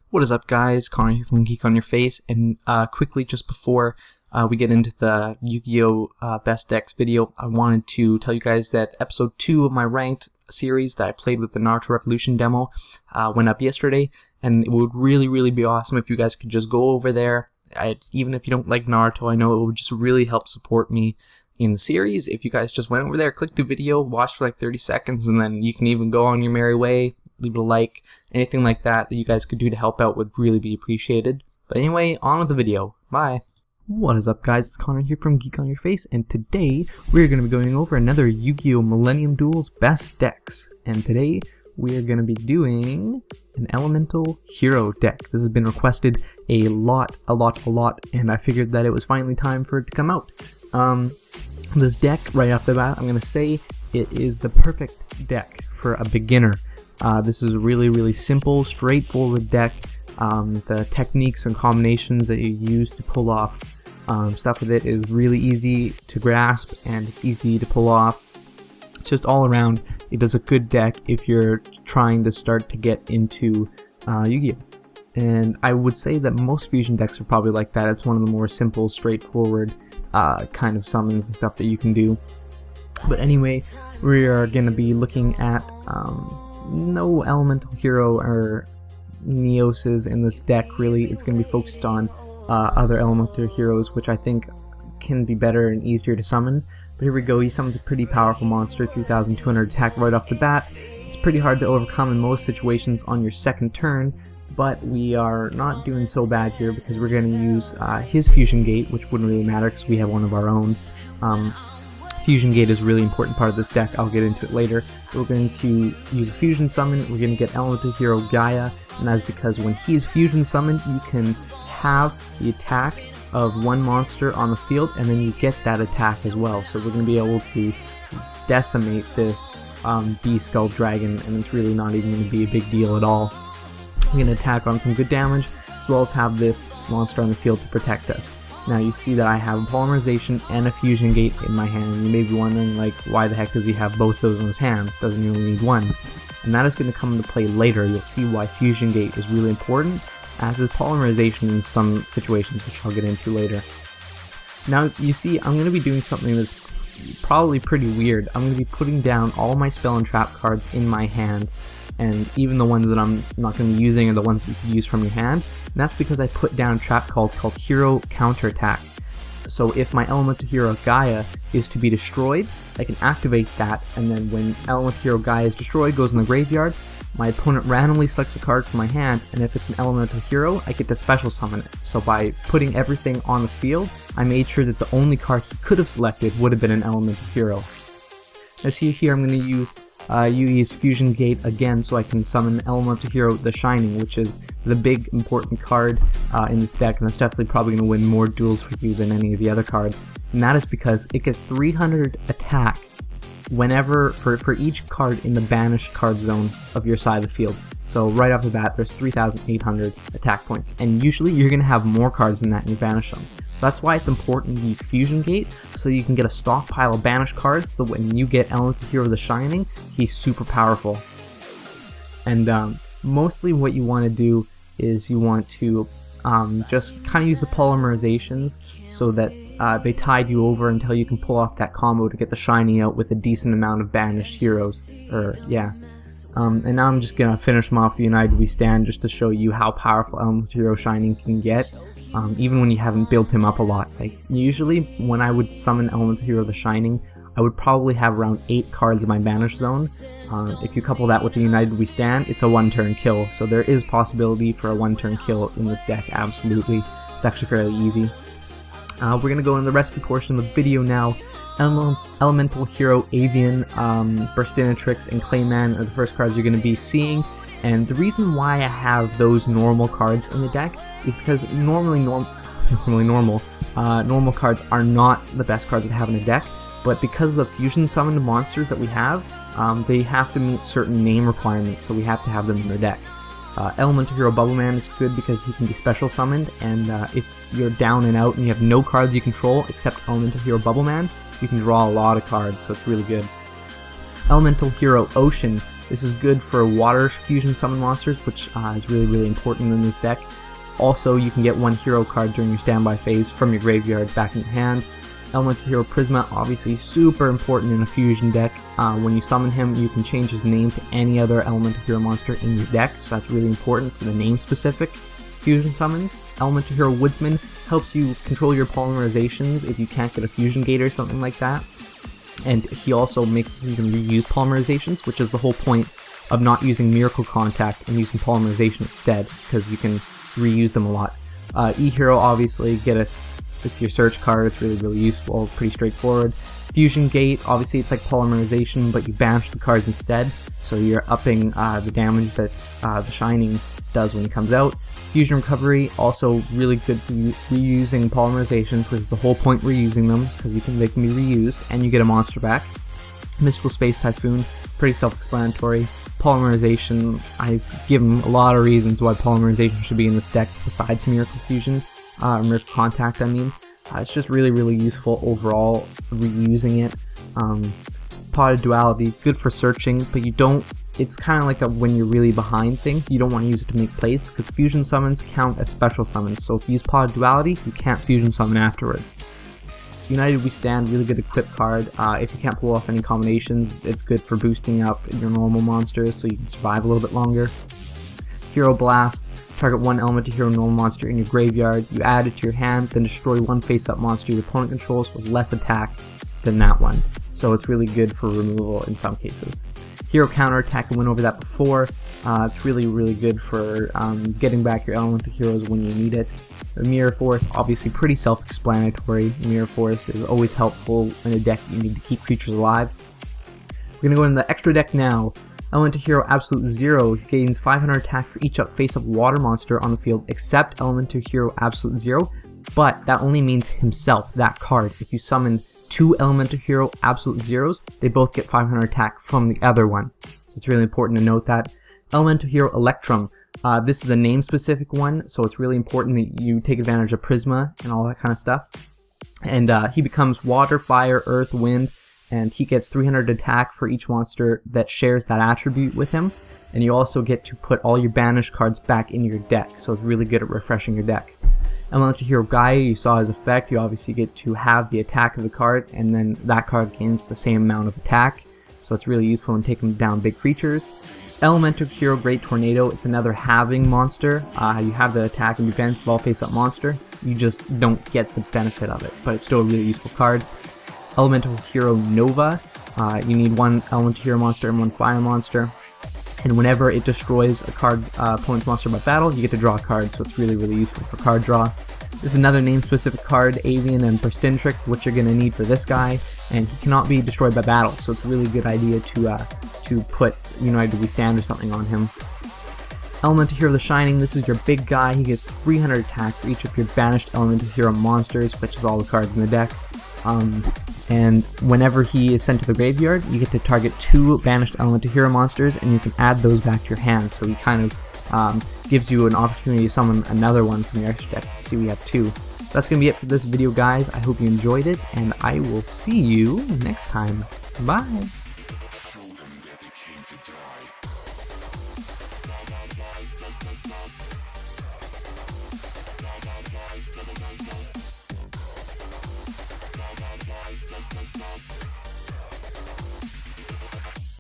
What is up, guys? Connor here from Geek on Your Face, and quickly, just before we get into the Yu-Gi-Oh! Best Decks video, I wanted to tell you guys that episode 2 of my ranked series that I played with the Naruto Revolution demo went up yesterday, and it would really be awesome if you guys could just go over there. Even if you don't like Naruto, I know it would just really help support me in the series if you guys just went over there, clicked the video, watched for like 30 seconds, and then you can even go on your merry way. Leave it a like, anything like that you guys could do to help out would really be appreciated. But anyway, on with the video. Bye. What is up, guys? It's Connor here from Geek on Your Face, and today we're going to be going over another Yu-Gi-Oh! Millennium Duels Best Decks. And today we're going to be doing an Elemental Hero deck. This has been requested a lot, and I figured that it was finally time for it to come out. This deck, right off the bat, I'm going to say it is the perfect deck for a beginner. This is a really simple, straightforward deck. The techniques and combinations that you use to pull off stuff with it is really easy to grasp, and it's easy to pull off. It's just all around, it is a good deck if you're trying to start to get into Yu-Gi-Oh! And I would say that most fusion decks are probably like that. It's one of the more simple, straightforward kind of summons and stuff that you can do. But anyway, we are going to be looking at no Elemental Hero or Neoses in this deck, really. It's going to be focused on other Elemental Heroes, which I think can be better and easier to summon. But here we go, he summons a pretty powerful monster, 3,200 attack right off the bat. It's pretty hard to overcome in most situations on your second turn, but we are not doing so bad here because we're going to use his Fusion Gate, which wouldn't really matter because we have one of our own. Fusion Gate is a really important part of this deck. I'll get into it later. We're going to use a Fusion Summon. We're going to get Elemental Hero Gaia, and that's because when he's Fusion Summoned, you can have the attack of one monster on the field, and then you get that attack as well. So we're going to be able to decimate this Beast Skull Dragon, and it's really not even going to be a big deal at all. We're going to attack on some good damage, as well as have this monster on the field to protect us. Now you see that I have a Polymerization and a Fusion Gate in my hand. You may be wondering, like, why the heck does he have both those in his hand? Doesn't he only need one? And that is going to come into play later. You'll see why Fusion Gate is really important, as is Polymerization in some situations, which I'll get into later. Now you see, I'm going to be doing something that's probably pretty weird. I'm going to be putting down all my spell and trap cards in my hand, and even the ones that I'm not going to be using are the ones that you can use from your hand. And that's because I put down trap cards called Hero Counterattack. So if my Elemental Hero Gaia is to be destroyed, I can activate that, and then when Elemental Hero Gaia is destroyed, goes in the graveyard, my opponent randomly selects a card from my hand, and if it's an Elemental Hero, I get to special summon it. So by putting everything on the field, I made sure that the only card he could have selected would have been an Elemental Hero. Now see here, I'm going to use Yui's Fusion Gate again so I can summon Elemental Hero The Shining, which is the big important card in this deck, and it's definitely probably going to win more duels for you than any of the other cards. And that is because it gets 300 attack whenever for each card in the banished card zone of your side of the field. So right off the bat, there's 3,800 attack points, and usually you're going to have more cards than that and you banish them. So that's why it's important to use Fusion Gate, so you can get a stockpile of banished cards, so when you get Elemental Hero The Shining, he's super powerful. And mostly what you want to do is you want to just kind of use the polymerizations so that they tide you over until you can pull off that combo to get the Shiny out with a decent amount of banished heroes. And now I'm just going to finish him off the United We Stand just to show you how powerful Elemental Hero Shining can get, even when you haven't built him up a lot. Like, usually when I would summon Elemental Hero The Shining, I would probably have around 8 cards in my banish zone. If you couple that with the United We Stand, it's a one-turn kill, so there is possibility for a one-turn kill in this deck, absolutely. It's actually fairly easy. We're going to go into the recipe portion of the video now. Elemental Hero Avian, Burstinatrix, and Clayman are the first cards you're going to be seeing. And the reason why I have those normal cards in the deck is because normally normal cards are not the best cards to have in a deck, but because of the fusion summoned monsters that we have, they have to meet certain name requirements, so we have to have them in the deck. Elemental Hero Bubbleman is good because he can be special summoned, and if you're down and out and you have no cards you control except Elemental Hero Bubbleman, you can draw a lot of cards, so it's really good. Elemental Hero Ocean This is good for water fusion summon monsters, which is really important in this deck. Also, you can get one hero card during your standby phase from your graveyard back in your hand. Elemental Hero Prisma, obviously super important in a fusion deck. When you summon him, you can change his name to any other Elemental Hero monster in your deck, so that's really important for the name-specific fusion summons. Elemental Hero Woodsman helps you control your polymerizations if you can't get a fusion gate or something like that. And he also makes so you can reuse polymerizations, which is the whole point of not using Miracle Contact and using polymerization instead. It's because you can reuse them a lot. E-Hero, obviously, it's your search card. It's really useful, pretty straightforward. Fusion Gate, obviously it's like polymerization, but you banish the cards instead, so you're upping the damage that the Shining does when it comes out. Fusion Recovery, also really good for reusing polymerizations, which is the whole point reusing them, because they can be reused, and you get a monster back. Mystical Space Typhoon, pretty self-explanatory. Polymerization, I give them a lot of reasons why polymerization should be in this deck besides Miracle Fusion, or Miracle Contact, I mean. It's just really useful overall, reusing it. Potted Duality, good for searching, but you don't, it's kind of like a when you're really behind thing. You don't want to use it to make plays because fusion summons count as special summons, so if you use Potted Duality, you can't fusion summon afterwards. United We Stand, really good equip card. If you can't pull off any combinations, it's good for boosting up your normal monsters so you can survive a little bit longer. Hero Blast, target one Elemental Hero normal monster in your graveyard, you add it to your hand, then destroy one face-up monster your opponent controls with less attack than that one. So it's really good for removal in some cases. Hero Counterattack, I went over that before. It's really good for getting back your Elemental Heroes when you need it. The Mirror Force, obviously pretty self-explanatory. Mirror Force is always helpful in a deck you need to keep creatures alive. We're going to go into the extra deck now. Elemental Hero Absolute Zero gains 500 attack for each face-up water monster on the field except Elemental Hero Absolute Zero, but that only means himself, that card. If you summon two Elemental Hero Absolute Zeros, they both get 500 attack from the other one. So it's really important to note that. Elemental Hero Electrum, this is a name-specific one, so it's really important that you take advantage of Prisma and all that kind of stuff. And he becomes Water, Fire, Earth, Wind, and he gets 300 attack for each monster that shares that attribute with him. And you also get to put all your banished cards back in your deck, so it's really good at refreshing your deck. Elemental Hero Gaia, you saw his effect, you obviously get to have the attack of the card, and then that card gains the same amount of attack, so it's really useful in taking down big creatures. Elemental Hero Great Tornado, it's another halving monster. You have the attack and defense of all face-up monsters, you just don't get the benefit of it, but it's still a really useful card. Elemental Hero Nova, you need one Elemental Hero monster and one fire monster, and whenever it destroys a card opponent's monster by battle, you get to draw a card, so it's really useful for card draw. This is another name-specific card, Avian and Perstintrix is what you're going to need for this guy, and he cannot be destroyed by battle, so it's a really good idea to put United We Stand or something on him. Elemental Hero The Shining, this is your big guy, he gets 300 attack for each of your banished Elemental Hero monsters, which is all the cards in the deck. And whenever he is sent to the graveyard, you get to target two banished Elemental Hero monsters, and you can add those back to your hand, so he kind of gives you an opportunity to summon another one from your extra deck. See, we have two. That's going to be it for this video, guys. I hope you enjoyed it, and I will see you next time. Bye!